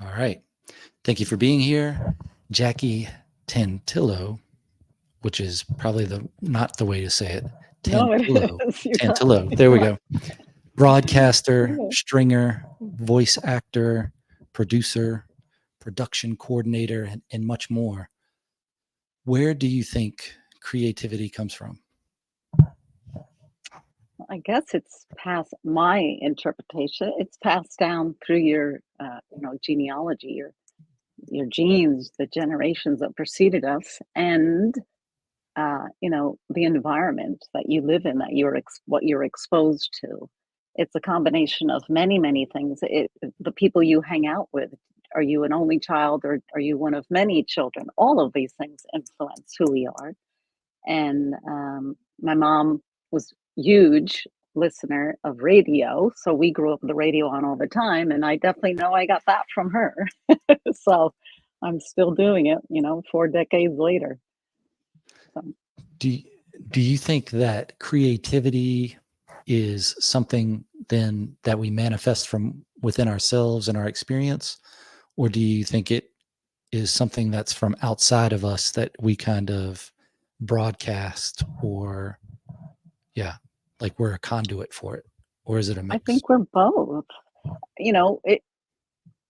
All right. Thank you for being here, Jackie Tantillo, which is probably not the way to say it. No, it Tantillo. is. You got it. Tantillo. There we Right. go. Broadcaster, Yeah. stringer, voice actor, producer, production coordinator, and much more. Where do you think creativity comes from? I guess it's past my interpretation. It's passed down through your, genealogy, your genes, the generations that preceded us, and the environment that you live in, that what you're exposed to. It's a combination of many, many things. The people you hang out with. Are you an only child, or are you one of many children? All of these things influence who we are. And my mom was huge listener of radio, so we grew up with the radio on all the time, and I definitely know I got that from her. So I'm still doing it, 4 decades later. So. Do you, do you think that creativity is something then that we manifest from within ourselves and our experience? Or do you think it is something that's from outside of us that we kind of broadcast, or yeah, like we're a conduit for it? Or is it a I mix? think we're both.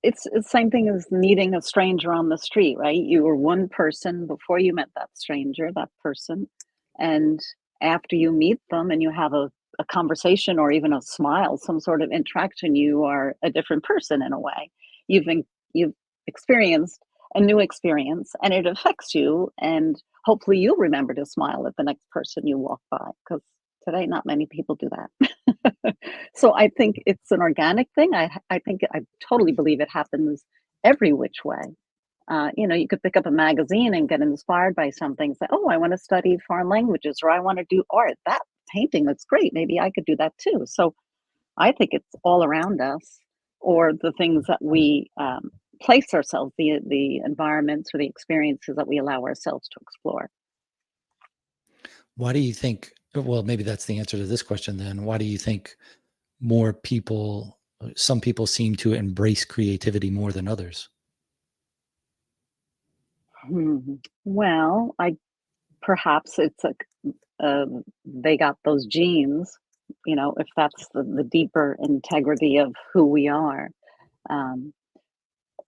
It's the same thing as meeting a stranger on the street, right? You were one person before you met that stranger, that person, and after you meet them and you have a conversation or even a smile, some sort of interaction, you are a different person in a way. You've experienced a new experience, and it affects you, and hopefully you'll remember to smile at the next person you walk by, because today not many people do that. So I think it's an organic thing. I think I totally believe it happens every which way. You could pick up a magazine and get inspired by something. Say, "Oh, I want to study foreign languages, or I want to do art. That painting looks great. Maybe I could do that too." So I think it's all around us, or the things that we place ourselves, the environments or the experiences that we allow ourselves to explore. Why do you think, well, maybe that's the answer to this question then. Why do you think more people, some people seem to embrace creativity more than others? Well, I perhaps it's they got those genes, if that's the deeper integrity of who we are. Um,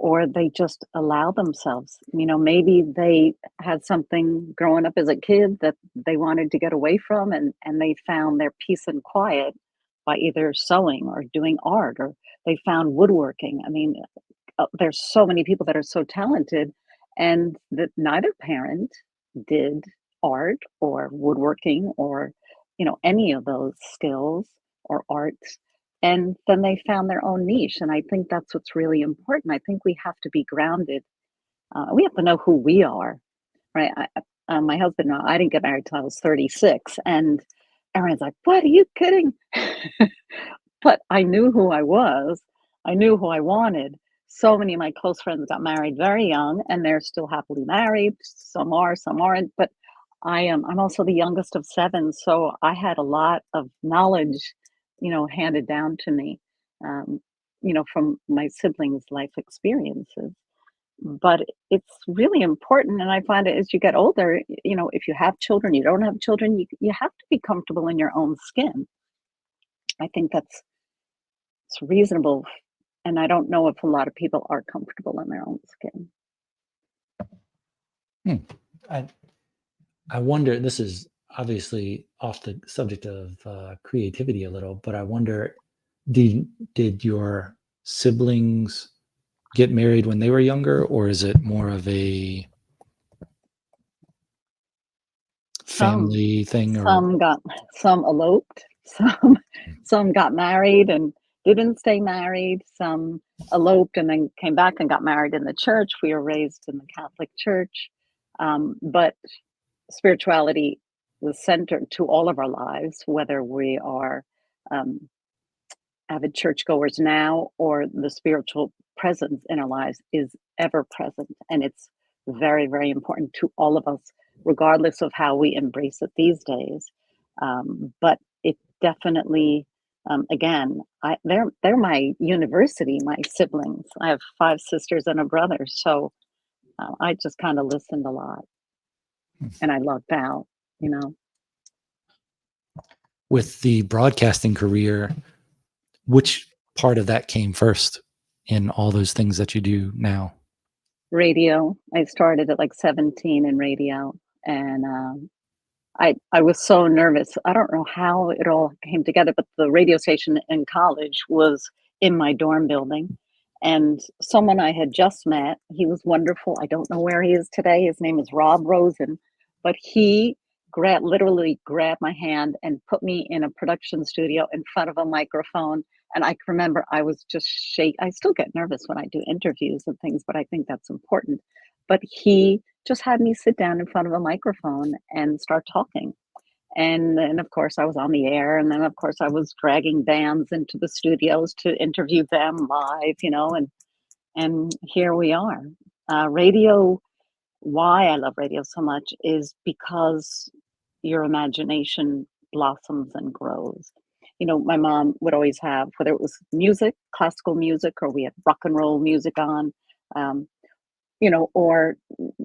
or they just allow themselves, maybe they had something growing up as a kid that they wanted to get away from, and they found their peace and quiet by either sewing or doing art, or they found woodworking. I mean, there's so many people that are so talented, and that neither parent did art or woodworking or any of those skills or arts, and then they found their own niche. And I think that's what's really important. I think we have to be grounded. We have to know who we are, right? My husband and I didn't get married till I was 36, and everyone's like, "What, are you kidding?" But I knew who I was. I knew who I wanted. So many of my close friends got married very young, and they're still happily married. Some are, some aren't. But I'm also the youngest of seven, so I had a lot of knowledge, handed down to me, um, from my siblings' life experiences. But it's really important, and I find it as you get older, if you have children, you don't have children, you have to be comfortable in your own skin. I think that's it's reasonable, and I don't know if a lot of people are comfortable in their own skin. Hmm. I, I wonder, this is obviously off the subject of creativity a little, but I wonder, did, did your siblings get married when they were younger, or is it more of a Some family thing? Or some got some eloped, some got married and didn't stay married, some eloped and then came back and got married in the church. We were raised in the Catholic Church, but spirituality was centered to all of our lives, whether we are um, avid churchgoers now, or the spiritual presence in our lives is ever present. And it's very, very important to all of us, regardless of how we embrace it these days. But it definitely Again, they're my university, my siblings. I have 5 sisters and a brother, so, I just kinda listened a lot, and I lucked out, you know? With the broadcasting career, which part of that came first in all those things that you do now? Radio, I started at, like, 17 in radio, and, I was so nervous. I don't know how it all came together, but the radio station in college was in my dorm building, and someone I had just met, he was wonderful. I don't know where he is today. His name is Rob Rosen, but he literally grabbed my hand and put me in a production studio in front of a microphone. And I can remember I was just shake. I still get nervous when I do interviews and things, but I think that's important. But he just had me sit down in front of a microphone and start talking. And then, of course, I was on the air. And then, of course, I was dragging bands into the studios to interview them live, and here we are. Radio, why I love radio so much is because your imagination blossoms and grows. My mom would always have, whether it was music, classical music, or we had rock and roll music on. Um, or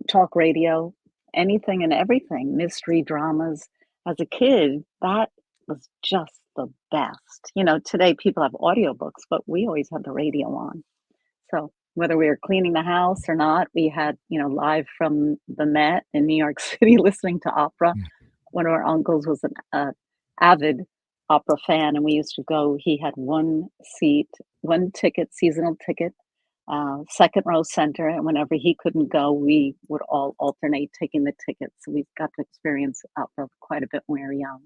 talk radio, anything and everything, mystery dramas. As a kid, that was just the best. Today people have audiobooks, but we always had the radio on. So whether we were cleaning the house or not, we had, live from the Met in New York City listening to opera. Mm. One of our uncles was an avid opera fan, and we used to go. He had one seat, one ticket, seasonal ticket, second row center, and whenever he couldn't go, we would all alternate taking the tickets. So we got to experience opera quite a bit when we were young.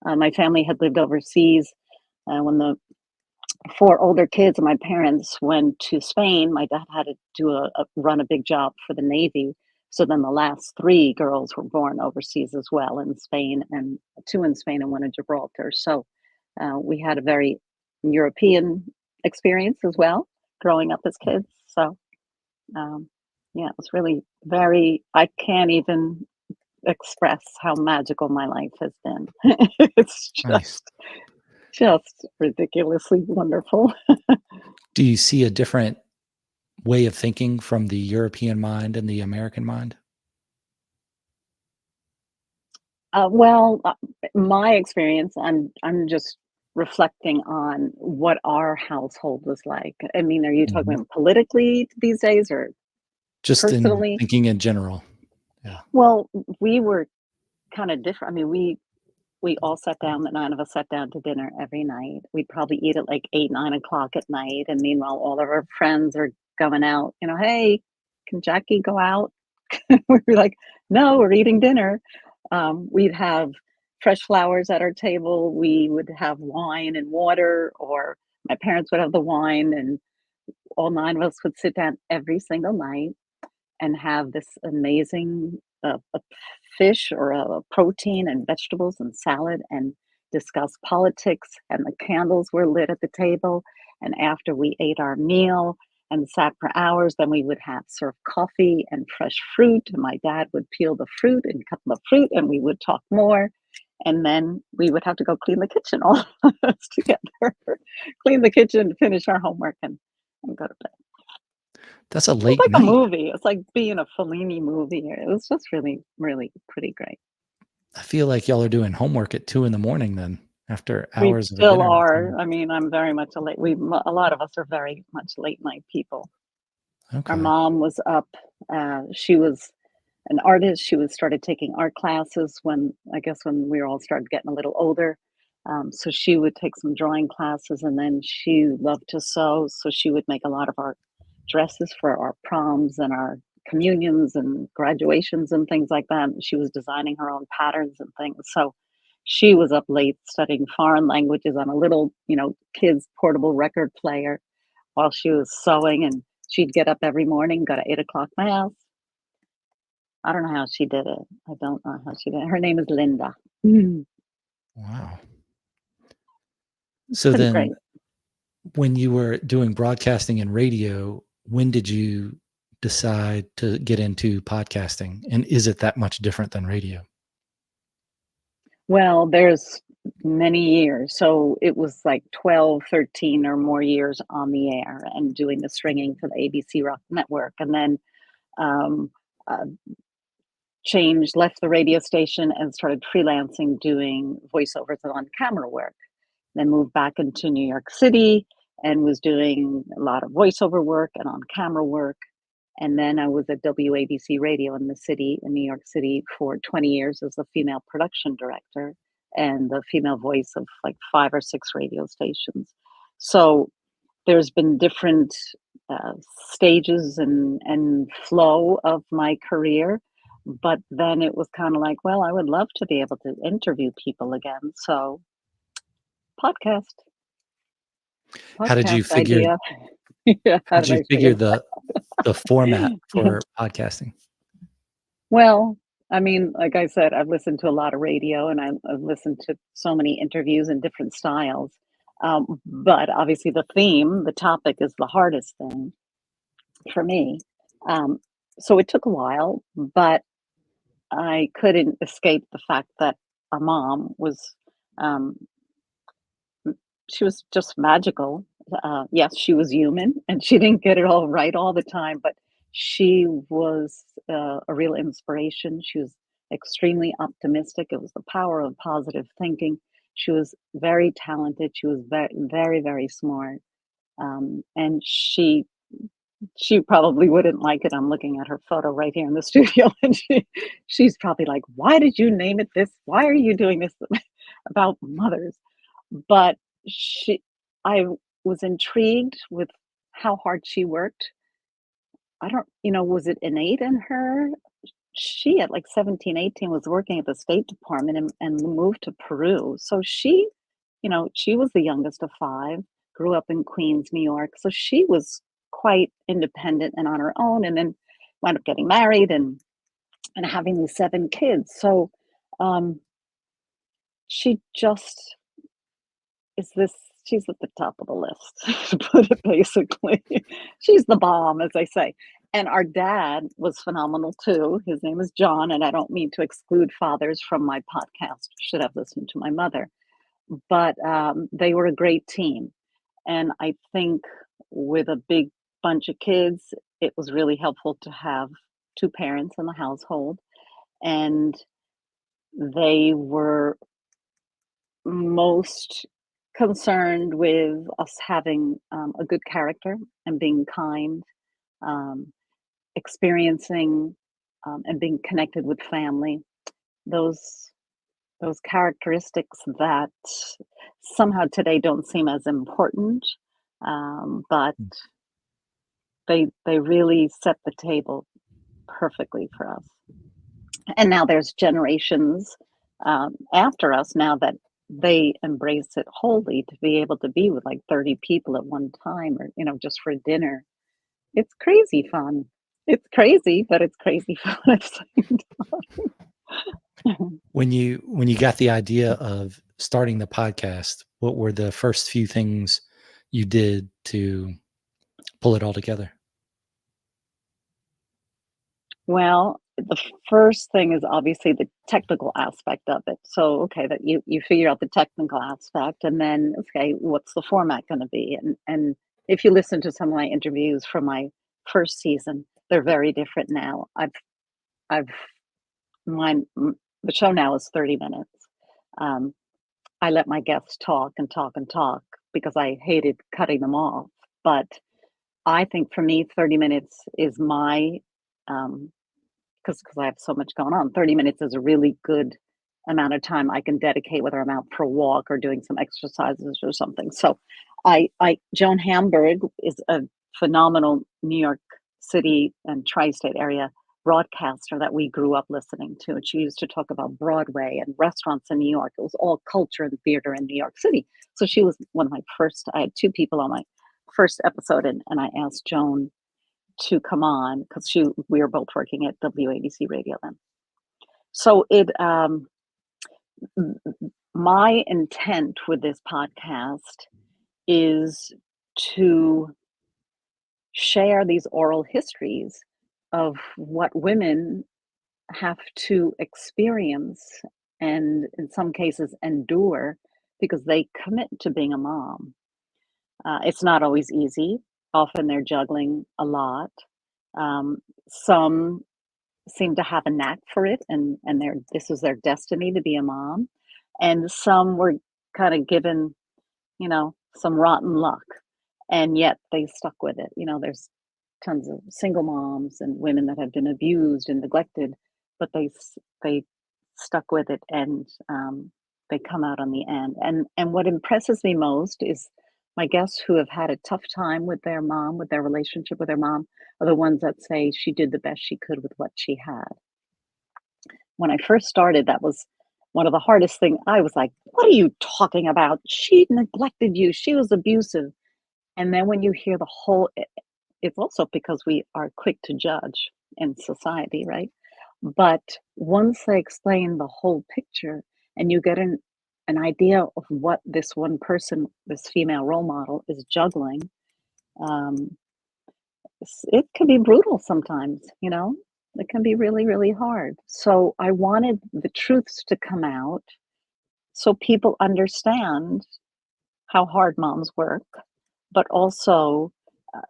My family had lived overseas when the 4 older kids and my parents went to Spain. My dad had to run a big job for the Navy. So then the last 3 girls were born overseas as well, in Spain, and 2 in Spain and 1 in Gibraltar. So we had a very European experience as well, growing up as kids. So um, yeah, it was really very. I can't even express how magical my life has been. It's Nice. just ridiculously wonderful. Do you see a different way of thinking from the European mind and the American mind? Well, my experience, I'm just reflecting on what our household was like. I mean, are you talking Mhm. about politically these days or Just in personally? thinking in general. Yeah. Well, we were kind of different. I mean, we all sat down. The 9 of us sat down to dinner every night. We'd probably eat at like 8, 9 o'clock at night, and meanwhile, all of our friends are going out. Hey, can Jackie go out? We'd be like, no, we're eating dinner. We'd have fresh flowers at our table. We would have wine and water, or my parents would have the wine, and all 9 of us would sit down every single night and have this amazing a fish or a protein and vegetables and salad and discuss politics. And the candles were lit at the table. And after we ate our meal and sat for hours, then we would have serve coffee and fresh fruit. And my dad would peel the fruit and cut the fruit, and we would talk more. And then we would have to go clean the kitchen all of us together, clean the kitchen, finish our homework, and go to bed. That's a It's late like a night. movie. It's like being a Fellini movie. It was just really, really pretty great. I feel like y'all are doing homework at 2 in the morning then after We hours of a still dinner are. routine. I mean, I'm very much a lot of us are very much late night people. Our Okay. mom was up. She was an artist. She was started taking art classes when I guess when we all started getting a little older. So she would take some drawing classes, and then she loved to sew. So she would make a lot of our dresses for our proms and our communions and graduations and things like that. She was designing her own patterns and things. So she was up late studying foreign languages on a little, kid's portable record player while she was sewing. And she'd get up every morning, go to 8 o'clock mass. I don't know how she did it. I don't know how she did it. Her name is Linda. Wow. It's So pretty then great. when you were doing broadcasting and radio, when did you decide to get into podcasting? And is it that much different than radio? Well, there's many years. So it was like 12, 13 or more years on the air and doing the stringing for the ABC Rock Network. And then um, uh, changed, left the radio station and started freelancing doing voiceovers and on camera work. Then moved back into New York City and was doing a lot of voiceover work and on camera work. And then I was at WABC Radio in the city, in New York City, for 20 years as a female production director and the female voice of like 5 or 6 radio stations. So there's been different uh, stages and flow of my career. But then it was kind of like, well, I would love to be able to interview people again. So podcast, How did you podcast figure idea. Yeah, how how did did you I figure? figure the format for podcasting? Well, I mean, like I said, I've listened to a lot of radio and I've listened to so many interviews in different styles. But obviously, the theme, the topic is the hardest thing for me. Um, so it took a while, but I couldn't escape the fact that a mom was, um, she was just magical. Yes, she was human and she didn't get it all right all the time, but she was a real inspiration. She was extremely optimistic. It was the power of positive thinking. She was very talented. She was very, very, very smart. And she probably wouldn't like it. I'm looking at her photo right here in the studio, and she's probably like, "Why did you name it this? Why are you doing this about mothers?" But she I was intrigued with how hard she worked. I don't was it innate in her? She, at like 17, 18, was working at the State Department and moved to Peru. So she was the youngest of 5, grew up in Queens, New York. So she was quite independent and on her own, and then wound up getting married and having these 7 kids. So um, she just is this she's at the top of the list, to put it basically. She's the bomb, as I say. And our dad was phenomenal too. His name is John, and I don't mean to exclude fathers from my podcast. You should have listened to my mother. But they were a great team. And I think with a big bunch of kids, it was really helpful to have 2 parents in the household. And they were most concerned with us having a good character and being kind, um, experiencing and being connected with family. Those those characteristics that somehow today don't seem as important, but they really set the table perfectly for us. And now there's generations after us now that they embrace it wholly to be able to be with like 30 people at one time or just for dinner. It's crazy fun. It's crazy, but it's crazy fun at the same time. When you got the idea of starting the podcast, what were the first few things you did to pull it all together? Well, the first thing is obviously the technical aspect of it. So, okay, that you figure out the technical aspect, and then okay, what's the format going to be? And if you listen to some of my interviews from my first season, they're very different now. I've mine the show now is 30 minutes. Um, I let my guests talk and talk and talk because I hated cutting them off. But I think for me, 30 minutes is my um, because I have so much going on. 30 minutes is a really good amount of time I can dedicate, whether I'm out for a walk or doing some exercises or something. So Joan Hamburg is a phenomenal New York City and tri-state area broadcaster that we grew up listening to. And she used to talk about Broadway and restaurants in New York. It was all culture and theater in New York City. So she was one of my first, I had 2 people on my first episode, and I asked Joan to come on because she we were both working at WABC Radio then. So my intent with this podcast is to share these oral histories of what women have to experience and in some cases endure because they commit to being a mom. It's not always easy. Often they're juggling a lot. Some seem to have a knack for it, and this was their destiny to be a mom, and some were kind of given, some rotten luck, and yet they stuck with it. There's tons of single moms and women that have been abused and neglected, but they stuck with it, and they come out on the end. And what impresses me most is my guests who have had a tough time with their mom, with their relationship with their mom, are the ones that say she did the best she could with what she had. When I first started, that was one of the hardest things. I was like, "What are you talking about? She neglected you. She was abusive." And then when you hear the whole, it's also because we are quick to judge in society, right? But once I explain the whole picture and you get an idea of what this one person, this female role model, is juggling, um, it can be brutal sometimes. It can be really, really hard. So I wanted the truths to come out so people understand how hard moms work, but also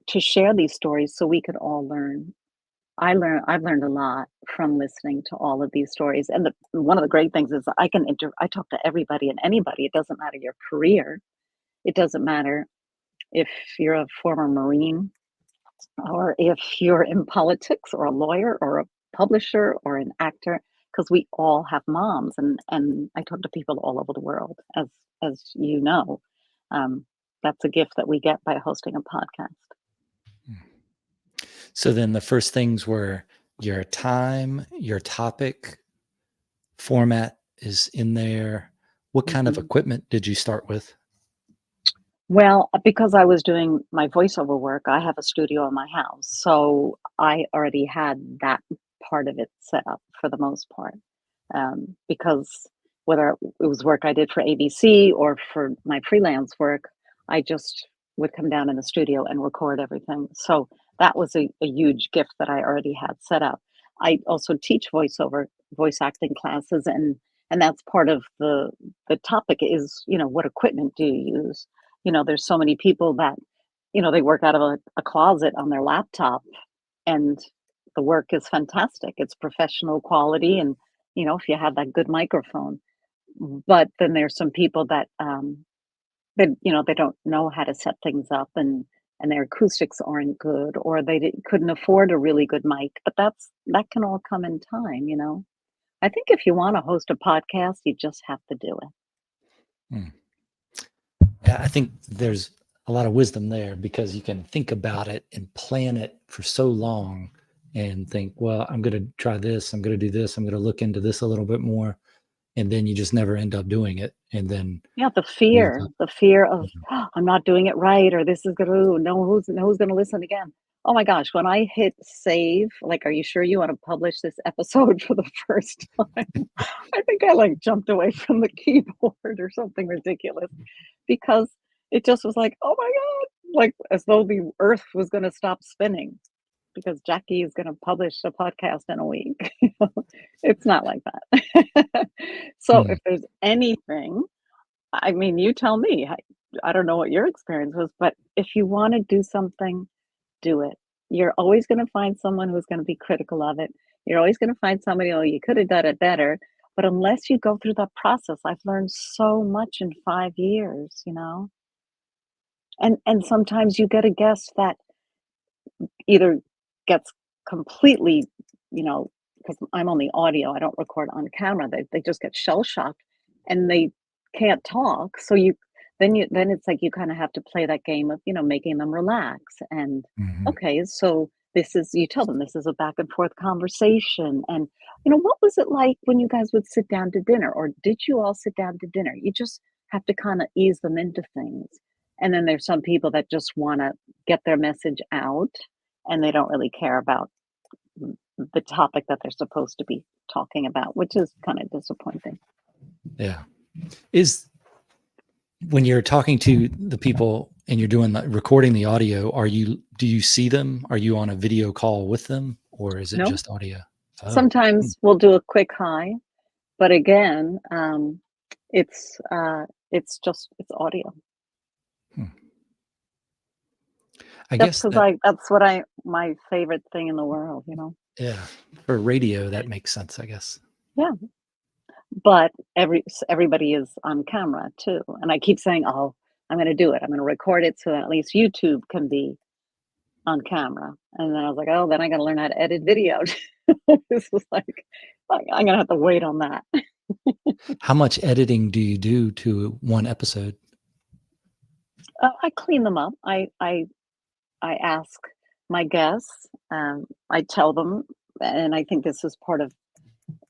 to share these stories so we could all learn. I've learned a lot from listening to all of these stories. And one of the great things is I talk to everybody and anybody. It doesn't matter your career. It doesn't matter if you're a former Marine or if you're in politics or a lawyer or a publisher or an actor, because we all have moms, and I talk to people all over the world, as you know. Um, that's a gift that we get by hosting a podcast. So then the first things were your time, your topic, format is in there. What kind of Mhm. equipment did you start with? Well, because I was doing my voiceover work, I have a studio in my house, so I already had that part of it set up for the most part. Because whether it was work I did for ABC or for my freelance work, I just would come down in the studio and record everything. So that was a huge gift that I already had set up. I also teach voice acting classes, and that's part of the topic is, what equipment do you use? There's so many people that, they work out of a closet on their laptop, and the work is fantastic. It's professional quality, and if you have that good microphone. But then there's some people that they don't know how to set things up, and their acoustics aren't good, or couldn't afford a really good mic. But that can all come in time. I think if you want to host a podcast, you just have to do it. Hmm. Yeah, I think there's a lot of wisdom there because you can think about it and plan it for so long and think, well, I'm going to try this, I'm going to do this, I'm going to look into this a little bit more. And then you just never end up doing it. And then Yeah, you end up, the fear of, "Oh, I'm not doing it right, or this is gonna, no, who's gonna listen again?" Oh my gosh, when I hit save, like, "Are you sure you wanna publish this episode?" for the first time, I think I, like, jumped away from the keyboard or something ridiculous, because it just was like, "Oh my god," like, as though the earth was gonna stop spinning because Jackie is gonna publish a podcast in a week. It's not like that. So hmm, if there's anything, I mean, you tell me. I don't know what your experience was, but if you wanna do something, do it. You're always gonna find someone who's gonna be critical of it. You're always gonna find somebody, "Oh, you could have done it better." But unless you go through that process, I've learned so much in 5 years. And sometimes you get a guest that either gets completely, you know, because I'm only audio, I don't record on camera. They just get shell shocked and they can't talk. So then it's like you kind of have to play that game of, making them relax. And mhm. okay, so you tell them this is a back and forth conversation. And what was it like when you guys would sit down to dinner? Or did you all sit down to dinner? You just have to kind of ease them into things. And then there's some people that just want to get their message out and they don't really care about the topic that they're supposed to be talking about, which is kind of disappointing. Yeah. Is when you're talking to the people and you're doing recording the audio, do you see them? Are you on a video call with them or is it No, just audio? Oh, hmm, sometimes we'll do a quick hi, but again, it's It's audio. Hmm. I guess that, That's what I my favorite thing in the world, you know? yeah, for radio, that makes sense, I guess. Yeah, but everybody is on camera too, and I keep saying, "Oh, I'm gonna do it. I'm gonna record it so that at least YouTube can be on camera." And then I was like, "Oh, then I gotta learn how to edit video." This was like, I'm gonna have to wait on that. How much editing do you do to one episode? I clean them up. I ask my guests, I tell them, and I think this is part of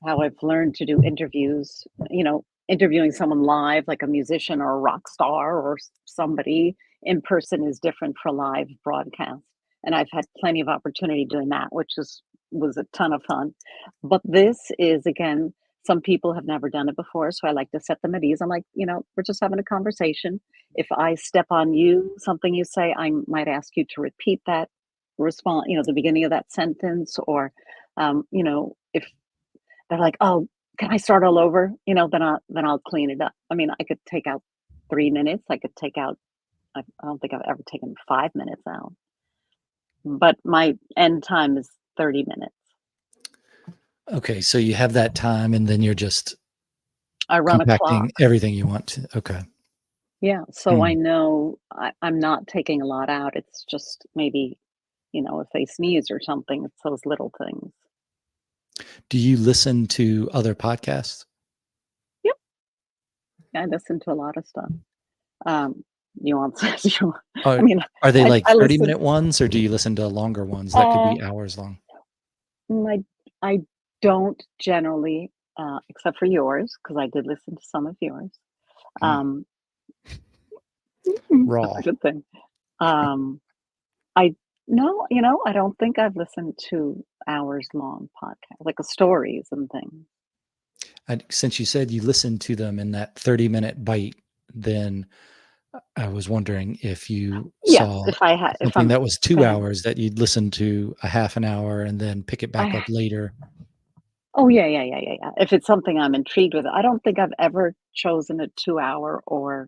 how I've learned to do interviews, interviewing someone live, like a musician or a rock star or somebody in person is different for live broadcast. And I've had plenty of opportunity doing that, which was a ton of fun. But this is again, some people have never done it before, so I like to set them at ease. I'm like, we're just having a conversation. If I step on you, something you say, I might ask you to repeat that response, the beginning of that sentence, or if they're like, "Oh, can I start all over?" Then I'll clean it up. I mean, I could take out 3 minutes. I could take out I don't think I've ever taken 5 minutes out, but my end time is 30 minutes. Okay, so you have that time and then you're just I run a clock. compacting everything you want to. Okay. Yeah, so Hmm. I know I'm not taking a lot out. It's just maybe, if they sneeze or something, it's those little things. Do you listen to other podcasts? Yep, I listen to a lot of stuff. Um, you want you I Are mean, are they like I listen 30-minute ones, or do you listen to longer ones that could uh be hours long? I don't generally, except for yours, because I did listen to some of yours. Mm, Um, that's a raw. good thing. Um, I no, I don't think I've listened to hours long podcasts, like stories and things. Since you said you listened to them in that 30-minute bite, then I was wondering if you Yes, saw if something I'm that was go 2 ahead. hours that you'd listen to a half an hour and then pick it back I up later. Oh yeah, yeah, yeah, yeah, yeah. If it's something I'm intrigued with, I don't think I've ever chosen a 2 hour or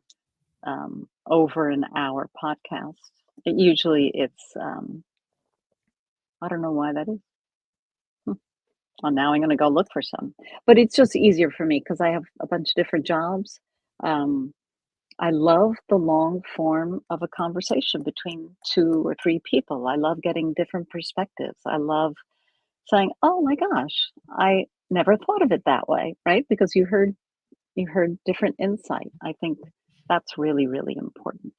over an hour podcast. Usually it's I don't know why that is. Hmm. Well, now I'm gonna go look for some. But it's just easier for me because I have a bunch of different jobs. Um, I love the long form of a conversation between 2 or 3 people. I love getting different perspectives. I love saying, "Oh my gosh, I never thought of it that way," right? Because you heard different insight. I think that's really, really important.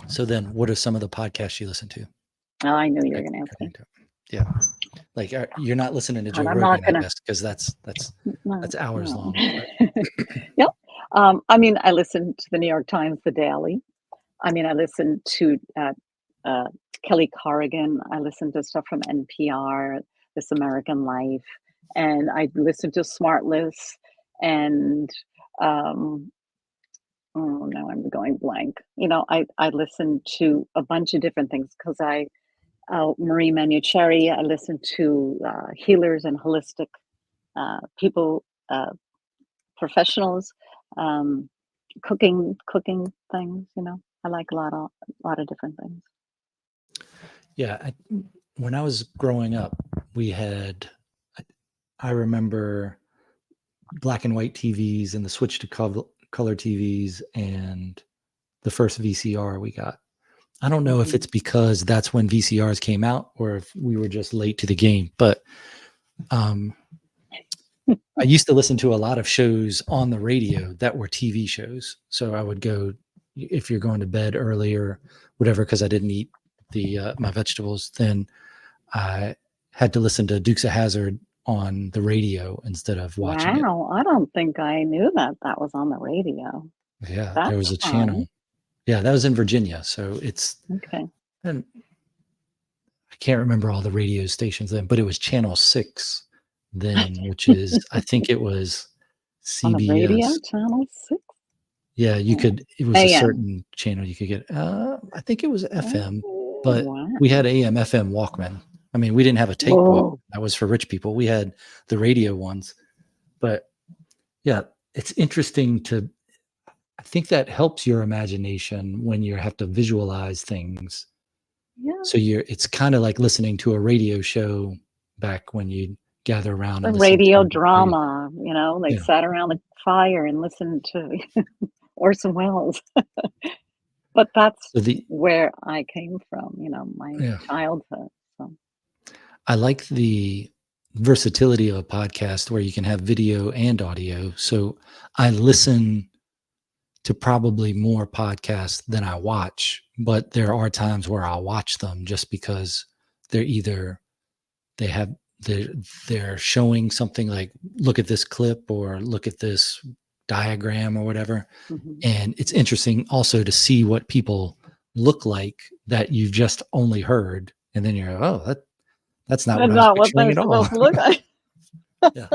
So then what are some of the podcasts you listen to? Oh, I knew you were Like, gonna ask me. yeah. Like, you're not listening to Joe And I'm not Rogan, I gonna guess, because no, that's hours no. long, but Yep. I mean, I listen to the New York Times, The Daily. I mean, I listen to uh, Kelly Corrigan. I listen to stuff from NPR, This American Life, and I listen to Smartless. And um, oh no, I'm going blank. I listen to a bunch of different things because Marie Manucherry. I listen to healers and holistic people, professionals. Um, cooking things, I like a lot of different things. yeah, when I was growing up, we had I remember black and white TVs and the switch to color TVs and the first VCR we got. I don't know if Mhm. it's because that's when VCRs came out or if we were just late to the game, but um, I used to listen to a lot of shows on the radio that were TV shows. So I would go, if you're going to bed early or whatever, because I didn't eat my vegetables, then I had to listen to Dukes of Hazard on the radio instead of watching it. Wow, I don't think I knew that was on the radio. Yeah, there was That's a fun. channel. Yeah, that was in Virginia. So Okay. and I can't remember all the radio stations then, but it was Channel 6 then, which is, I think it was On the CBS. radio, Channel 6? Yeah, Oh, it was a AM. certain channel you could get. I think it was FM, Oh, but we wow. had AM, FM Walkman. I mean, we didn't have a tape Walkman. Whoa. That was for rich people. We had the radio ones. But yeah, it's interesting to, I think that helps your imagination when you have to visualize things. Yeah, So it's kind of like listening to a radio show back when you gather around the and listen radio to radio. drama, they Yeah. sat around the fire and listened to Orson Welles. But that's So where I came from, my yeah, childhood, so I like the versatility of a podcast where you can have video and audio. So I listen to probably more podcasts than I watch, but there are times where I'll watch them just because they're either they have they're they're showing something like look at this clip or look at this diagram or whatever. mhm. And it's interesting also to see what people look like that you've just only heard. And then you're, oh, that's not what That's I was not what picturing they're at all. supposed to look like. Yeah.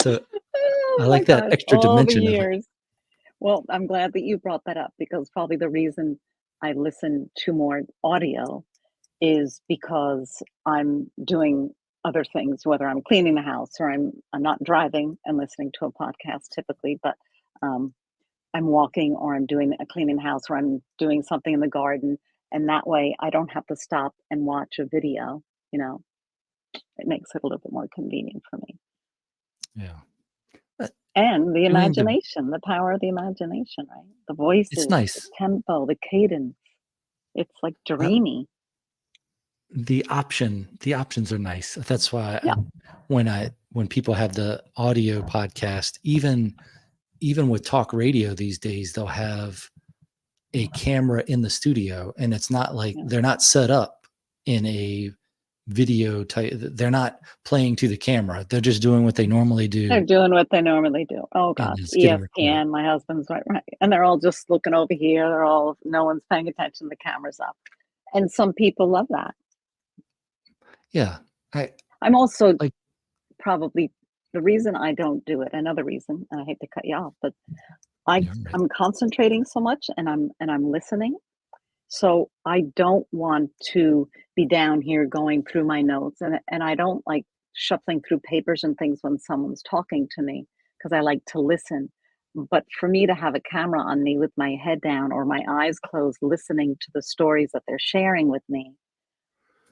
So I Oh my like that gosh, extra all the dimension of it. years. Well, I'm glad that you brought that up because probably the reason I listen to more audio is because I'm doing other things, whether I'm cleaning the house or I'm not driving and listening to a podcast typically, but um, I'm walking or I'm doing a cleaning the house or I'm doing something in the garden, and that way I don't have to stop and watch a video. You know, it makes it a little bit more convenient for me. Yeah. Uh, And the Doing the imagination, the power of the imagination, right? The it's voices, the nice. tempo, the cadence. It's like Uh, dreamy. the options are nice. That's why Yeah. when people have the audio podcast, even with talk radio these days, they'll have a camera in the studio, and it's not like Yeah. they're not set up in a video type. They're not playing to the camera. They're just doing what they normally They're do, doing what they normally do. Oh and gosh, it's getting recorded. ESPN, my husband's right, and they're all just looking over here. No one's paying attention. The camera's up, and some people love that. Yeah, I I'm also like. probably the reason I don't do it. Another reason, and I hate to cut you off, but You're right. I'm concentrating so much, and I'm listening. So I don't want to be down here going through my notes, and I don't like shuffling through papers and things when someone's talking to me because I like to listen. But for me to have a camera on me with my head down or my eyes closed, listening to the stories that they're sharing with me,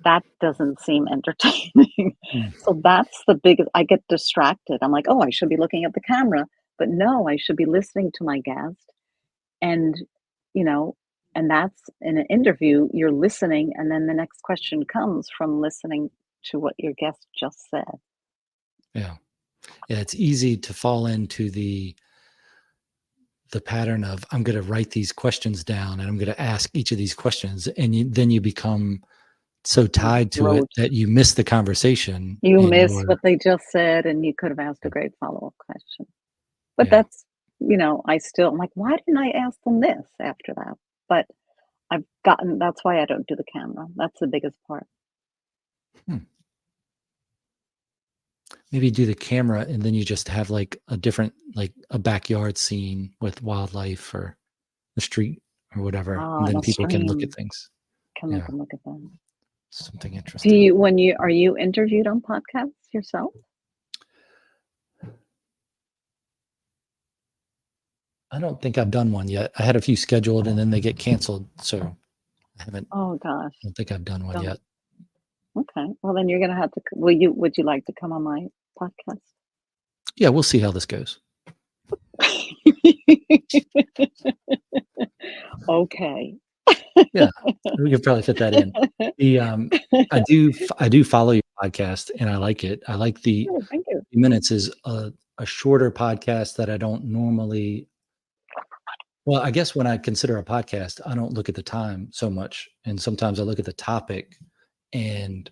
that doesn't seem entertaining. Mm, So that's the biggest. I get distracted. I'm like, oh, I should be looking at the camera, but no, I should be listening to my guest and, you know, and that's in an interview, you're listening, and then the next question comes from listening to what your guest just said. yeah, yeah. It's easy to fall into the pattern of I'm going to write these questions down and I'm going to ask each of these questions, and then you become so Like tied to it rote. that you miss the conversation, You and missed you're what they just said, and you could have asked a great follow-up question. But yeah. that's, I'm like, why didn't I ask them this after that? But that's why I don't do the camera. That's the biggest part. Hmm. Maybe do the camera and then you just have like a different, like a backyard scene with wildlife or the street or whatever, Ah, and and then a people can look at stream. things. Can Yeah, look at them. something Do interesting. you are you interviewed on podcasts yourself? I don't think I've done one yet. I had a few scheduled and then they get canceled, so I haven't. Oh gosh. I don't think I've done one Don't. yet. Okay. Well, then you're gonna have to. Would you like to come on my podcast? Yeah, we'll see how this goes. Okay. Yeah, we could probably fit that in. The I do follow your podcast and I like it. I like the Oh, thank you. minutes is a shorter podcast that I don't normally. Well, I guess when I consider a podcast, I don't look at the time so much, and sometimes I look at the topic, and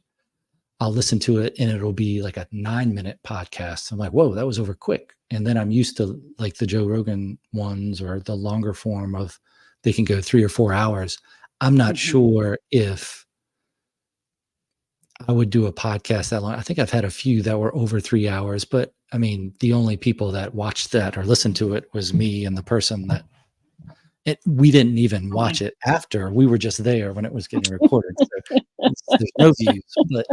I'll listen to it, and it'll be like a 9-minute podcast. I'm like, whoa, that was over quick. And then I'm used to like the Joe Rogan ones or the longer form of they can go 3 or 4 hours. I'm not Mhm. sure if I would do a podcast that long. I think I've had a few that were over 3 hours, but I mean, the only people that watched that or listened to it was me and the person that we didn't even Oh, watch it after. We were just there when it was getting recorded. So there's no views, but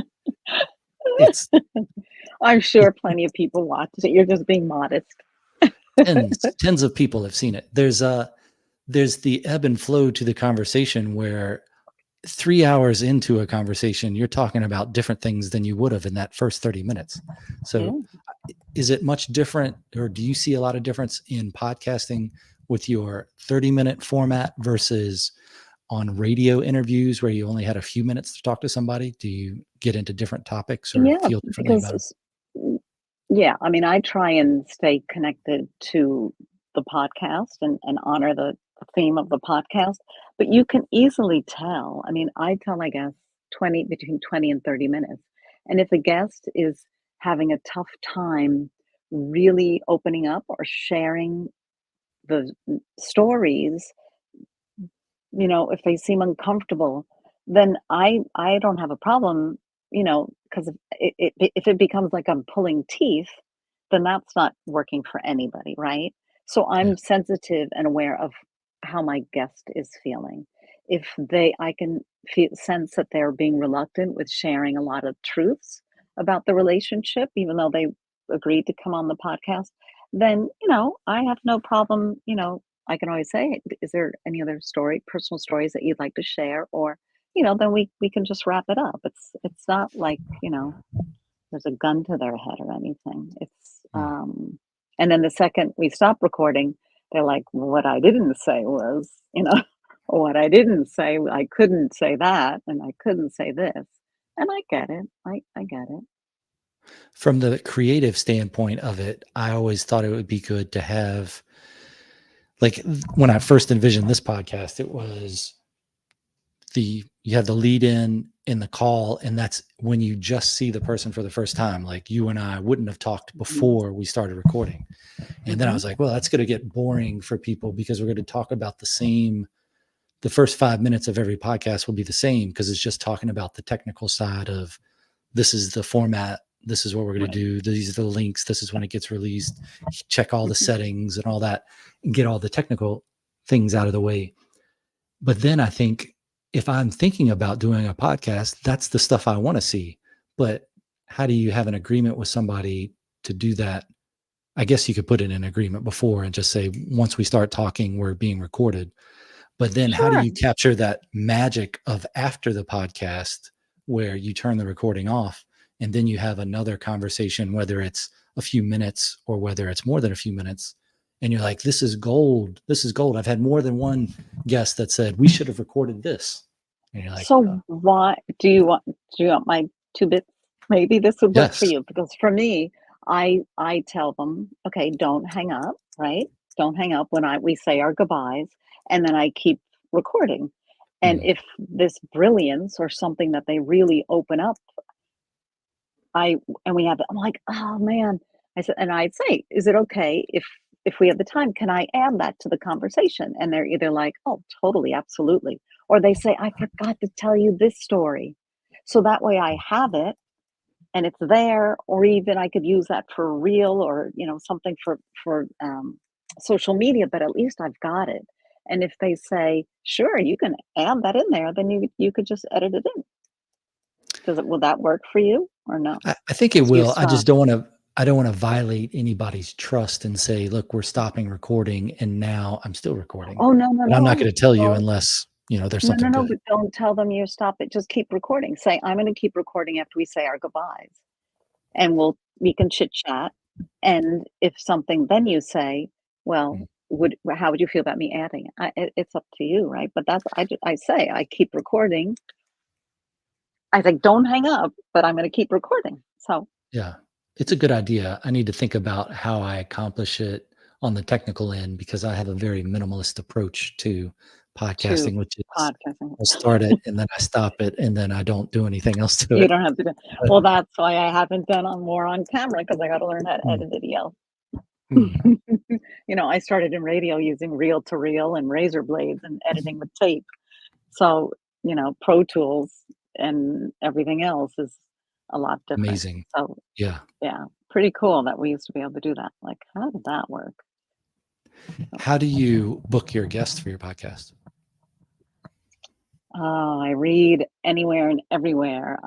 it's I'm it sure plenty of people watch it. You're just being modest. tens of people have seen it. There's the ebb and flow to the conversation where 3 hours into a conversation, you're talking about different things than you would have in that first 30 minutes. Yeah. So is it much different, or do you see a lot of difference in podcasting with your 30-minute format versus on radio interviews where you only had a few minutes to talk to somebody? Do you get into different topics or Yeah, feel differently because about them? yeah, I mean, I try and stay connected to the podcast and honor the theme of the podcast, but you can easily tell. I mean, I tell my guests 20 between 20 and 30 minutes. And if a guest is having a tough time really opening up or sharing the stories, if they seem uncomfortable, then I don't have a problem, because if it becomes like I'm pulling teeth, then that's not working for anybody, right? So Yeah. I'm sensitive and aware of how my guest is feeling. If I can sense that they're being reluctant with sharing a lot of truths about the relationship, even though they agreed to come on the podcast, then I have no problem. I can always say, "Is there any other personal stories that you'd like to share?" Or, then we can just wrap it up. It's not like, there's a gun to their head or anything. Mm. And then the second we stop recording, they're like, "What I didn't say was, what I didn't say, I couldn't say that, and I couldn't say this." And I get it. I get it. From the creative standpoint of it, I always thought it would be good to have, like, when I first envisioned this podcast, it was you have the lead in the call, and that's when you just see the person for the first time. Like, you and I wouldn't have talked Mhm. before we started recording. And then I Mhm. was like, well, that's going to get boring for people because we're going to talk about the first 5 minutes of every podcast will be the same because it's just talking about the technical side of, this is the format, this is what we're going to Right. do, these are the links, this is when it gets released, check all the Mhm. settings and all that, and get all the technical things out of the way. But then I think, if I'm thinking about doing a podcast, that's the stuff I want to see. But how do you have an agreement with somebody to do that? I guess you could put it in an agreement before and just say, once we start talking, we're being recorded. But then how do Sure. you capture that magic of after the podcast where you turn the recording off and then you have another conversation, whether it's a few minutes or whether it's more than a few minutes, and you're like, this is gold. This is gold. I've had more than one guest that said, we should have recorded this. And you're like, So why do you want my 2 bits? Maybe this would work for yes. you because for me, I tell them, "Okay, don't hang up," right? Don't hang up when we say our goodbyes, and then I keep recording. And Mm, if this brilliance or something that they really open up, I and we have I'm like, "Oh, man." I'd say, "Is it okay if we have the time, can I add that to the conversation?" And they're either like, "Oh, totally, absolutely." Or they say, "I forgot to tell you this story." So that way I have it and it's there, or even I could use that for real or, something for social media, but at least I've got it. And if they say, "Sure, you can add that in there," then you could just edit it in. Will that work for you or no? I think it Because you will. I just stop. don't want to. I don't want to violate anybody's trust and say, "Look, we're stopping recording," and now I'm still recording. Oh, no, no, But I'm not no. going to tell you Don't unless there's No, no, something no, good. but don't tell them you stop it. Just keep recording. Say, "I'm gonna keep recording after we say our goodbyes." And we can chit chat. And if something then you say, "Well, Mm. how would you feel about me adding it?" It's up to you, right? But I say, I keep recording. I think, "Don't hang up," but I'm gonna keep recording. So, Yeah, it's a good idea. I need to think about how I accomplish it on the technical end because I have a very minimalist approach to to podcasting, which is podcasting. I'll start it and then I stop it and then I don't do anything else to You it. don't have to do But, Well, that's why I haven't done more on camera because I gotta learn how to mm, edit video. mm, I started in radio using reel to reel and razor blades and editing with tape. So, Pro Tools and everything else is a lot different. amazing. So, Yeah. yeah, pretty cool that we used to be able to do that. Like, how did that work? So, How do you book your guests for your podcast? oh, I read anywhere and everywhere.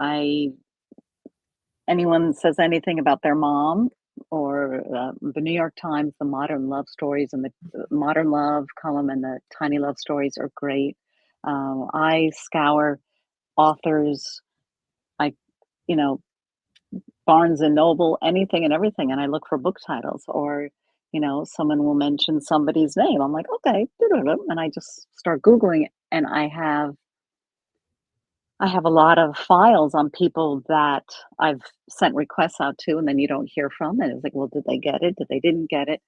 Anyone says anything about their mom, or the New York Times, the modern love stories and the modern love column and the tiny love stories are great. I scour authors, I, you know, Barnes and Noble, anything and everything, and I look for book titles or, someone will mention somebody's name. I'm like, okay, and I just start Googling it, and I have a lot of files on people that I've sent requests out to, and then you don't hear from, and it's like, well, did they get it? Did they didn't get it?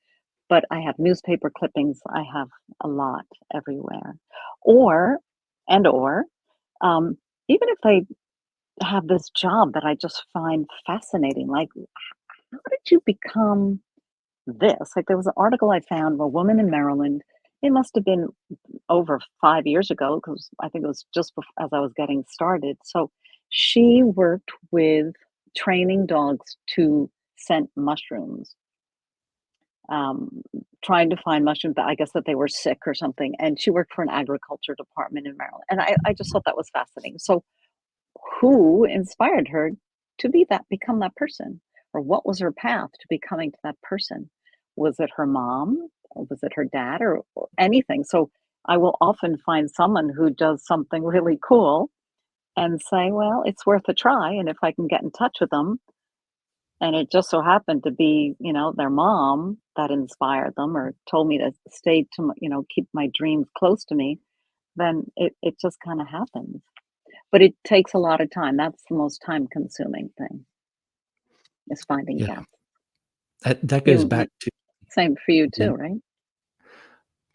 But I have newspaper clippings. I have a lot everywhere, or or um, even if they have this job that I just find fascinating, like how did you become this? Like there was an article I found of a woman in Maryland. It must have been over 5 years ago because I think it was just as I was getting started. So she worked with training dogs to scent mushrooms, um, trying to find mushrooms that I guess that they were sick or something. And she worked for an agriculture department in Maryland. And I just thought that was fascinating. So who inspired her to become that person? Or what was her path to becoming to that person? Was it her mom? Or was it her dad or anything? So I will often find someone who does something really cool and say, well, it's worth a try. And if I can get in touch with them, and it just so happened to be, their mom that inspired them or told me to stay to, keep my dreams close to me, then it just kind of happens. But it takes a lot of time. That's the most time-consuming thing, is finding Yeah. gaps. That goes You back to same for you too, the, right?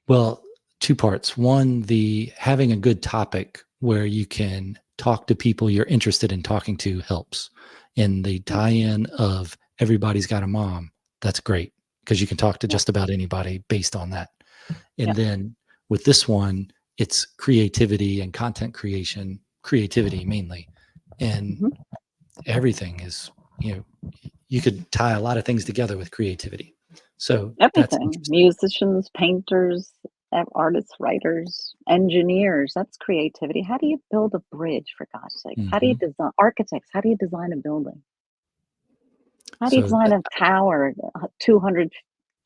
well, two parts. One, the having a good topic where you can talk to people you're interested in talking to helps. And the Yeah, tie-in of everybody's got a mom, that's great because you can talk to yeah, just about anybody based on that. yeah. And then with this one, it's creativity and content creation, creativity mainly. And Mhm. everything is, you could tie a lot of things together with creativity. So that's Everything. interesting. Musicians, painters, artists, writers, engineers, that's creativity. How do you build a bridge, for God's sakes? How do you Mhm. design architects, how do you design a building? How do you So design a tower 200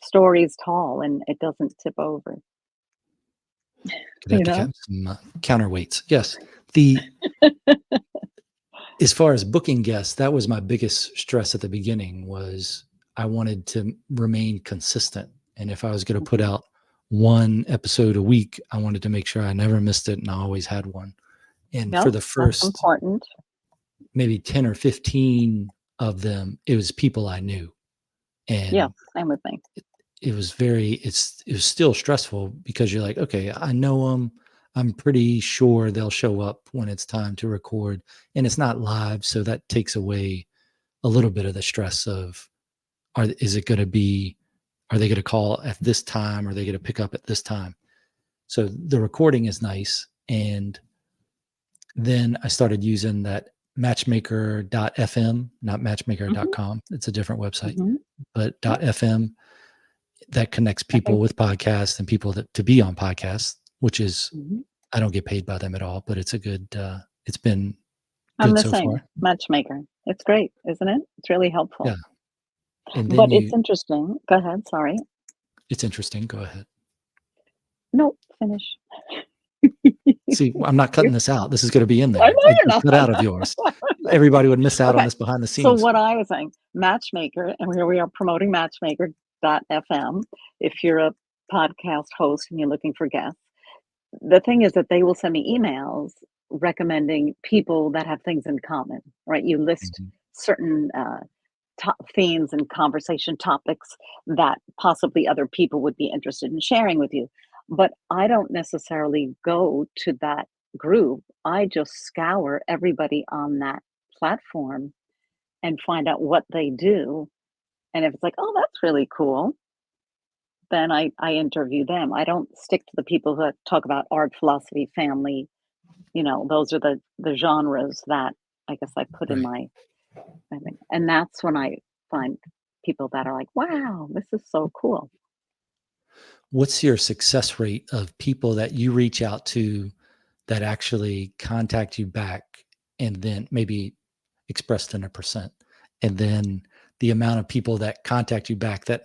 stories tall and it doesn't tip over, could have you to know? have some counterweights. Yes. The As far as booking guests, that was my biggest stress at the beginning was I wanted to remain consistent. And if I was going to put Mhm. out one episode a week, I wanted to make sure I never missed it and I always had one. And for Yep, the that's first important. maybe 10 or 15 of them, it was people I knew. Yeah, And same with me. it was it was still stressful because you're like, okay, I know them. I'm pretty sure they'll show up when it's time to record and it's not live. So that takes away a little bit of the stress of is it going to be, are they going to call at this time? Are they going to pick up at this time? So the recording is nice. And then I started using that matchmaker.fm, not Mhm, matchmaker.com. It's a different website, mhm. but Yep, .fm that connects I people think with podcasts and people that to be on podcasts, which is, mhm. I don't get paid by them at all, but it's a good, it's been I'm good the so same, far. matchmaker. It's great, isn't it? It's really helpful. Yeah. And then But it's interesting. Go ahead, sorry. it's interesting. Go ahead. No, finish. See, I'm not cutting You're this out. This is going to be in I there. know It you're gets not. cut out of yours. Everybody would miss out on Okay, this behind the so scenes. what I was saying, Matchmaker, and here we are promoting Matchmaker.fm. If you're a podcast host and you're looking for guests, the thing is that they will send me emails recommending people that have things in common, right? You list Mhm. certain themes and conversation topics that possibly other people would be interested in sharing with you. But I don't necessarily go to that group. I just scour everybody on that platform and find out what they do. And if it's like, oh, that's really cool, then I interview them. I don't stick to the people that talk about art, philosophy, family. Those are the genres that I guess I put in Right. I think, and that's when I find people that are like, "Wow, this is so cool." What's your success rate of people that you reach out to that actually contact you back and then maybe expressed in a percent? And then the amount of people that contact you back that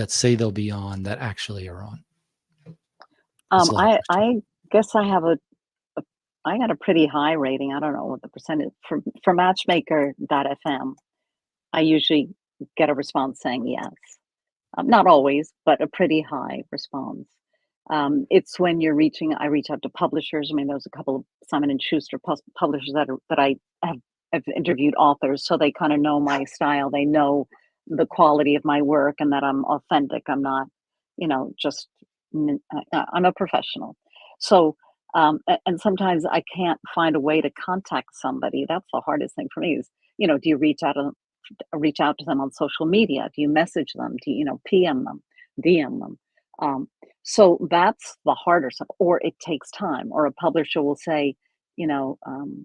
say they'll be on that actually are on? That's a lot of question. I guess a I got a pretty high rating. I don't know what the percentage for Matchmaker.fm. I usually get a response saying yes. Not always, but a pretty high response. It's when I reach out to publishers. I mean, there's a couple of Simon and Schuster publishers that I have interviewed authors, so they kind of know my style. They know the quality of my work and that I'm authentic. I'm not, just I'm a professional. So, and sometimes I can't find a way to contact somebody. That's the hardest thing for me is, do you reach out to them on social media? Do you message them? Do you, PM them, DM them? So that's the harder stuff, or it takes time, or a publisher will say, you know, um,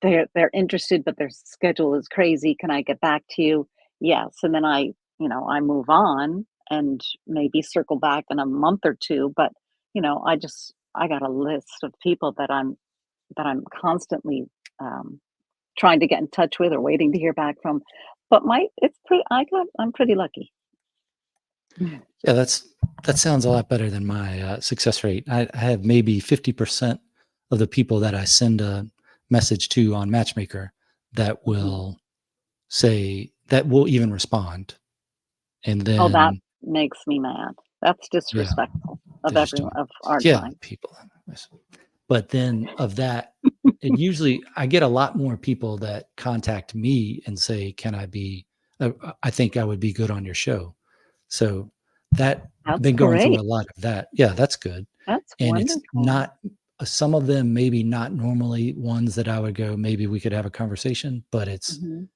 they're interested, but their schedule is crazy. Can I get back to you? Yes, and then I move on and maybe circle back in a month or two. But I got a list of people that I'm constantly um, trying to get in touch with or waiting to hear back from. But I'm pretty lucky. Mhm. Yeah, that sounds a lot better than my success rate. I have maybe 50% of the people that I send a message to on Matchmaker that Mhm. will that will even respond. And Oh, that then, makes me mad. That's yeah, disrespectful of they just everyone don't. of our Yeah, time. people. But then of that, it usually I get a lot more people that contact me and say, "Can I be? I think I would be good on your show." So that I've That's been going through great. a lot of that. Yeah, that's good. That's And it's wonderful. not some of them maybe not normally ones that I would go, maybe we could have a conversation, but Mhm.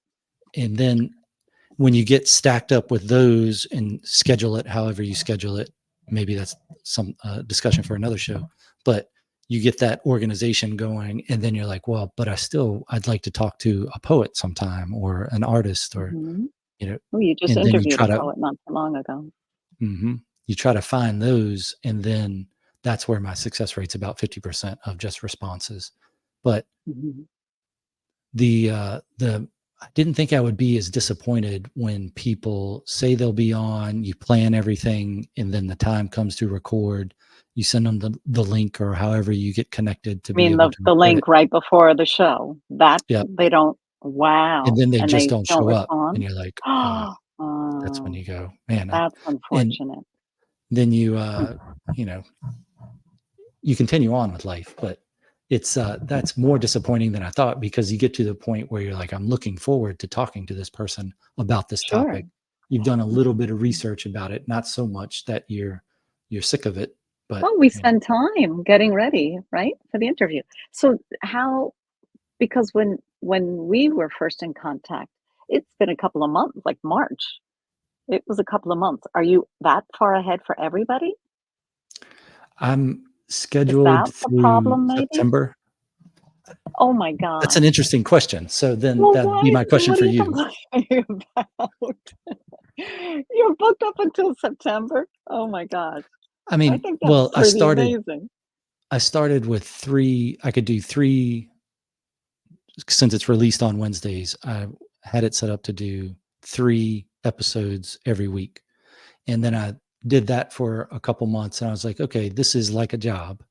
and then when you get stacked up with those and schedule it however you schedule it, maybe that's some discussion for another show, but you get that organization going and then you're like, well, but I'd like to talk to a poet sometime or an artist or, Mhm. you know, Oh, you just and then interviewed a poet not too long ago. you try to find those. And then that's where my success rate's about 50% of just responses. But Mhm. the I didn't think I would be as disappointed when people say they'll be on, you plan everything, and then the time comes to record. You send them the link or however you get connected to I be mean, able the to the record it. link right before the show, that Yep. they don't And wow, then they and just they don't don't show up. And respond? you're like, oh, that's when Oh, you go, man. that's And unfortunate. then Hmm. you know, you continue on with life, but it's that's more disappointing than I thought because you get to the point where you're like, I'm looking forward to talking to this person about this Sure. topic. You've done a little Mhm. bit of research about it, not so much that you're sick of it, but Well, we spend time getting ready, right, for the interview. So how because when we were first in contact, it's been a couple of months, like March. It was a couple of months. Are you that far ahead for everybody? I'm Is scheduled that the through problem maybe? September. Oh my That's an gosh. interesting question. So then Well, that'd be why my question what for are you you. complaining about? You're booked up until September? Oh my gosh. I I mean, think that's well, pretty amazing. I started with three. I could do three since it's released on Wednesdays. I had it set up to do 3 episodes every week. And then I did that for a couple months and I was like, okay, this is like a job.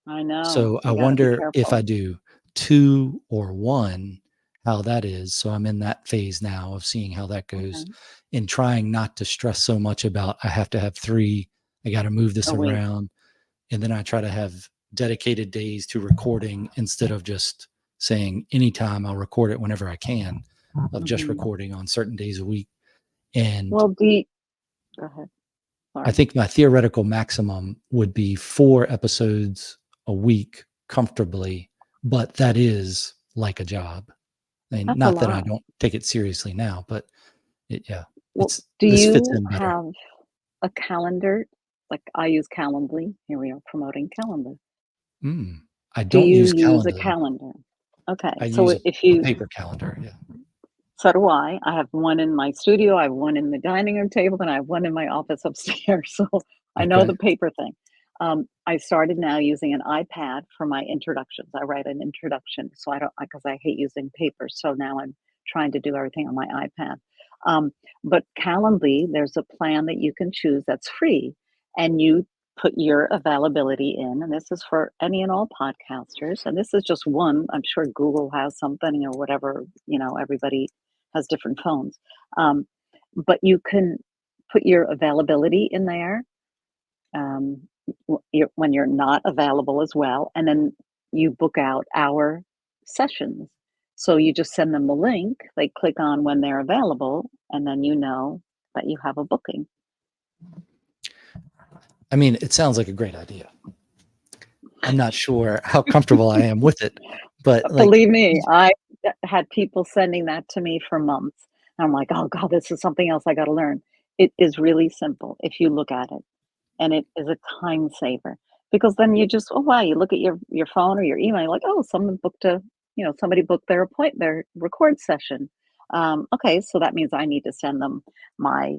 I know. So I You gotta be wonder if I careful. do two or one, how that is. So I'm in that phase now of seeing how that goes Okay. and trying not to stress so much about I have to have three, I got to move this A week. around. And then I try to have dedicated days to recording instead of just saying anytime I'll record it whenever I can, of just Mhm. recording on certain days a week. And Well, do you go ahead. I Sorry. think my theoretical maximum would be 4 episodes a week comfortably, but that is like a job. I mean, That's a not that I lot. don't take it seriously now, but yeah, Well, do this fits you in better. have a calendar? Like I use Calendly. Here we are promoting Calendar. Mm, I Do don't you use use a Calendly. calendar? I Okay. use So if a you paper calendar. Yeah. so do I. I have one in my studio, I have one in the dining room table, and I have one in my office upstairs. So I know Okay. the paper thing. I started now using an iPad for my introductions. I write an introduction, so I don't because I hate using paper. So now I'm trying to do everything on my iPad. Um, but Calendly, there's a plan that you can choose that's free, and you put your availability in, and this is for any and all podcasters. And this is just one. I'm sure Google has something or whatever. Everybody has different phones, um, but you can put your availability in there, um, when you're not available as well, and then you book out our sessions. So you just send them the link, they click on when they're available, and then you know that you have a booking. I mean, it sounds like a great idea. I'm not sure how comfortable I am with it, but like, Believe me, I had people sending that to me for months. I'm like, oh God, this is something else I got to learn. It is really simple if you look at it. And it is a time saver because then you just, oh wow, you look at your phone or your email, you're like, oh, someone booked somebody booked their record session. Okay, so that means I need to send them my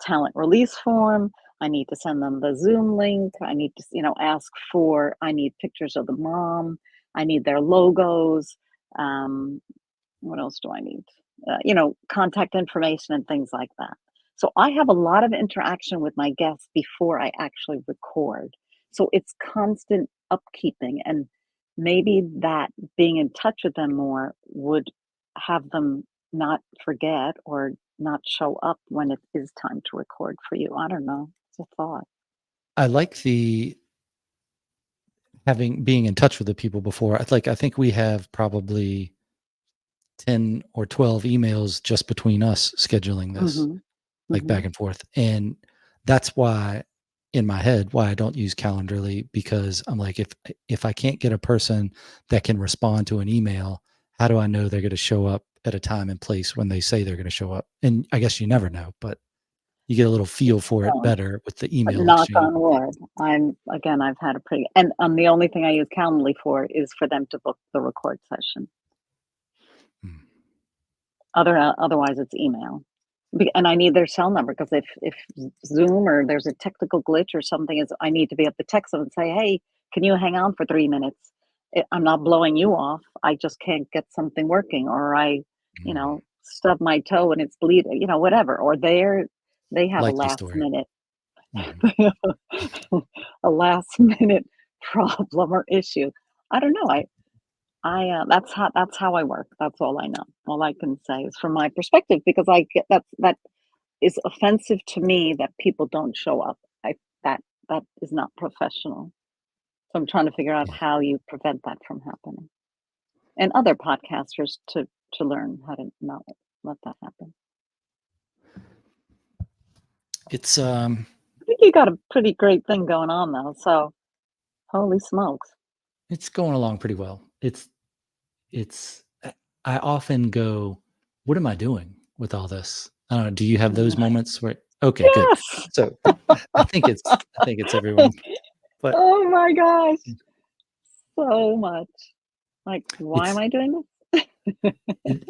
talent release form. I need to send them the Zoom link. I need to, ask for. I need pictures of the mom. I need their logos. Um, what else do I need? Contact information and things like that. So I have a lot of interaction with my guests before I actually record. So it's constant upkeeping, and maybe that being in touch with them more would have them not forget or not show up when it is time to record for you. I don't know. It's a thought. I like the being in touch with the people before. I think we have probably 10 or 12 emails just between us scheduling this, Hmm. like Hmm. back and forth. And that's why in my head why I don't use Calendarly, because I'm like, if I can't get a person that can respond to an email, how do I know they're going to show up at a time and place when they say they're going to show up? And I guess you never know, but you get a little feel for it better with the But email knock exchange. on wood, I've had a pretty, and the only thing I use Calendly for is for them to book the record session. Hmm. Otherwise, it's email. And I need their cell number because if Zoom or there's a technical glitch or something, is I need to be able to text them and say, hey, can you hang on for 3 minutes? I'm not blowing you off. I just can't get something working, or I, Hmm. stub my toe and it's bleeding, whatever. Or they have a Likely last story. minute Mhm. a last minute problem or issue. I don't know. That's how I work. That's all I know. All I can say is from my perspective because I get that is offensive to me that people don't show up. That that is not professional. So I'm trying to figure out Yeah. how you prevent that from happening, and other podcasters to learn how to not let that happen. It's I think you got a pretty great thing going on though. So holy smokes. it's going along pretty well. It's I often go, "What am I doing with all this?" I don't know, do you have those moments where okay, good. Yes. So, I think it's everyone, but Oh my gosh, so much. Like, why am it's I doing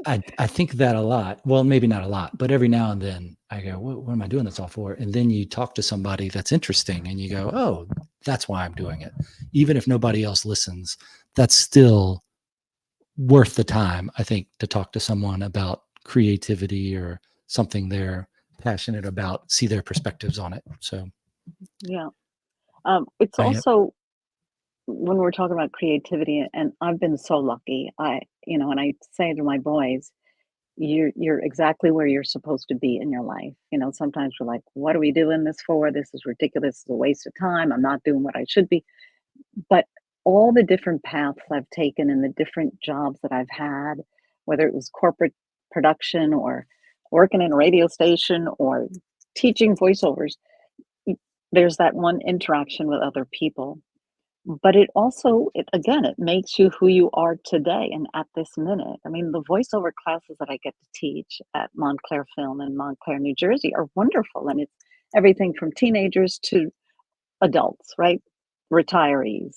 I think that a lot. Well, maybe not a lot, but every now and then I go, what am I doing this all for?" And then you talk to somebody that's interesting and you go, "Oh, that's why I'm doing it." Even if nobody else listens, that's still worth the time, I think, to talk to someone about creativity or something they're passionate about, see their perspectives on it. So Yeah. It's I also when we're talking about creativity, and I've been so lucky. And I say to my boys, you're exactly where you're supposed to be in your life. Sometimes we're like, what are we doing this for? This is ridiculous. It's a waste of time. I'm not doing what I should be. But all the different paths I've taken and the different jobs that I've had, whether it was corporate production or working in a radio station or teaching voiceovers, there's that one interaction with other people. But it also, it makes you who you are today and at this minute. I mean, the voiceover classes that I get to teach at Montclair Film in Montclair, New Jersey are wonderful. And it's everything from teenagers to adults, right? Retirees.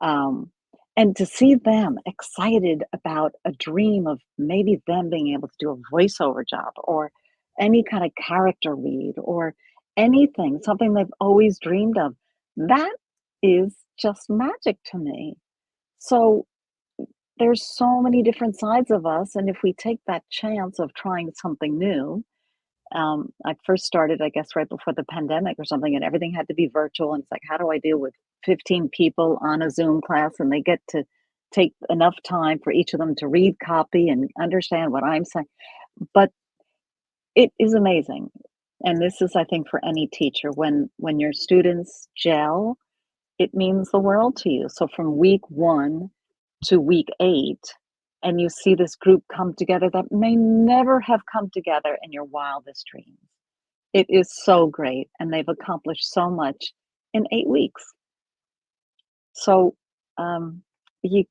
Um, and to see them excited about a dream of maybe them being able to do a voiceover job or any kind of character read or anything, something they've always dreamed of, that is just magic to me. So there's so many different sides of us, and if we take that chance of trying something new, I first started, I guess, right before the pandemic or something, and everything had to be virtual. And it's like, how do I deal with 15 people on a Zoom class and they get to take enough time for each of them to read copy and understand what I'm saying? But it is amazing. And this is, I think, for any teacher, when your students gel, it means the world to you. So from week 1 to week 8, and you see this group come together that may never have come together in your wildest dreams. It is so great, and they've accomplished so much in 8 weeks. So, you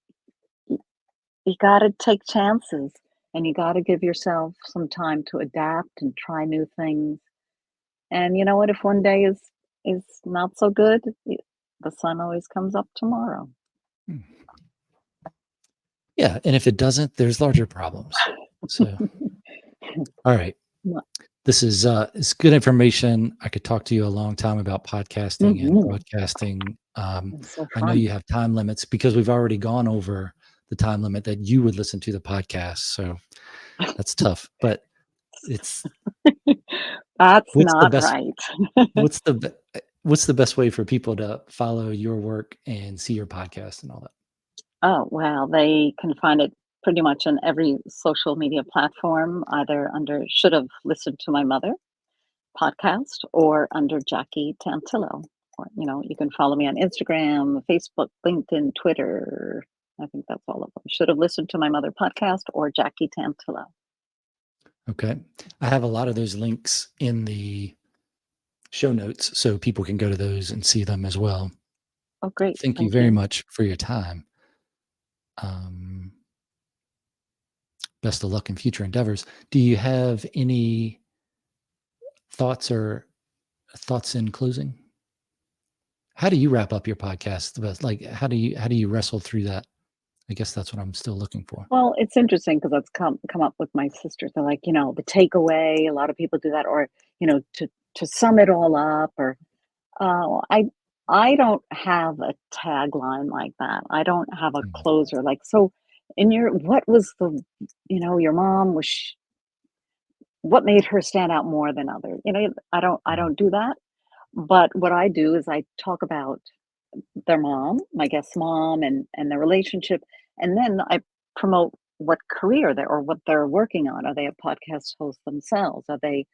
you gotta take chances, and you gotta give yourself some time to adapt and try new things. And you know what? If one day is not so good, the sun always comes up tomorrow. Hmm. Yeah, and if it doesn't, there's larger problems. So, all right. Yeah. This is it's good information. I could talk to you a long time about podcasting and Mhm. broadcasting. It's so I know fun. you have time limits because we've already gone over the time limit that you would listen to the podcast. So that's tough. But it's That's what's the not best right. what's the best way for people to follow your work and see your podcast and all that? Oh, well, they can find it pretty much on every social media platform, either under Should Have Listened to My Mother podcast or under Jackie Tantillo. Or, you can follow me on Instagram, Facebook, LinkedIn, Twitter. I think that's all of them. Should Have Listened to My Mother podcast or Jackie Tantillo. Okay. I have a lot of those links in the show notes so people can go to those and see them as well. Oh, great. Thank you Thank very you. much for your time. Um, best of luck in future endeavors. Do you have any thoughts in closing? How do you wrap up your podcast? Like, how do you wrestle through that? I guess that's what I'm still looking for. Well, it's interesting because that's come up with my sisters. They're like, the takeaway. A lot of people do that, or to sum it all up, or oh, I don't have a tagline like that. I don't have a Mm. closer. Like, so in what was your mom what made her stand out more than others? I don't do that. But what I do is I talk about their mom, my guest mom, and the relationship, and then I promote what career they or what they're working on. Are they a podcast host themselves? Are they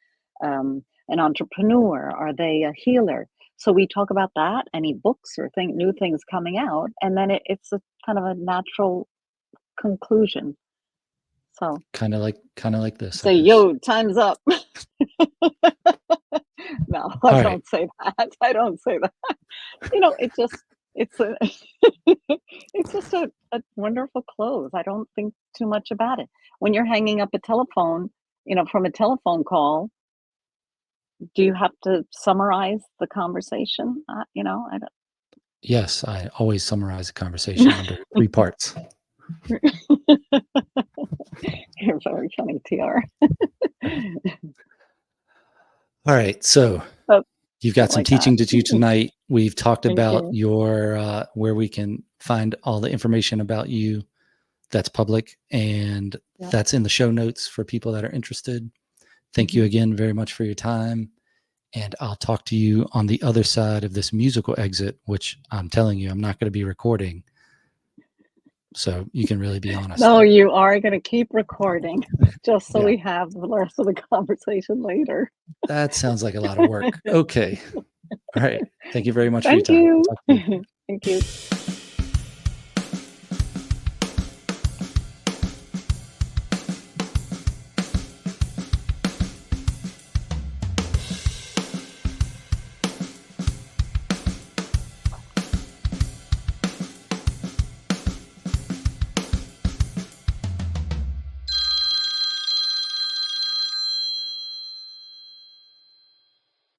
an entrepreneur? Are they a healer? So we talk about that, any books or new things coming out, and then it's a kind of a natural conclusion. So Kind of like this, I say, guess. yo, time's up. No, I All right. don't say that. I don't say that. It just it's a it's just a wonderful close. I don't think too much about it. When you're hanging up a telephone, from a telephone call, do you have to summarize the conversation? I don't. Yes, I always summarize a conversation under 3 parts. You're very funny, TR. All right. So Oh, you've got something some like that. teaching to do tonight. We've talked Thank about you. your where we can find all the information about you that's public, and Yeah. that's in the show notes for people that are interested. Thank you Mhm. again very much for your time. And I'll talk to you on the other side of this musical exit, which I'm telling you, I'm not going to be recording. So you can really be honest No, there. you are going to keep recording just so Yeah, we have the rest of the conversation later. that sounds like a lot of work. Okay. All right. Thank you very much for your Thank time. I'll you. talk to you. Thank you.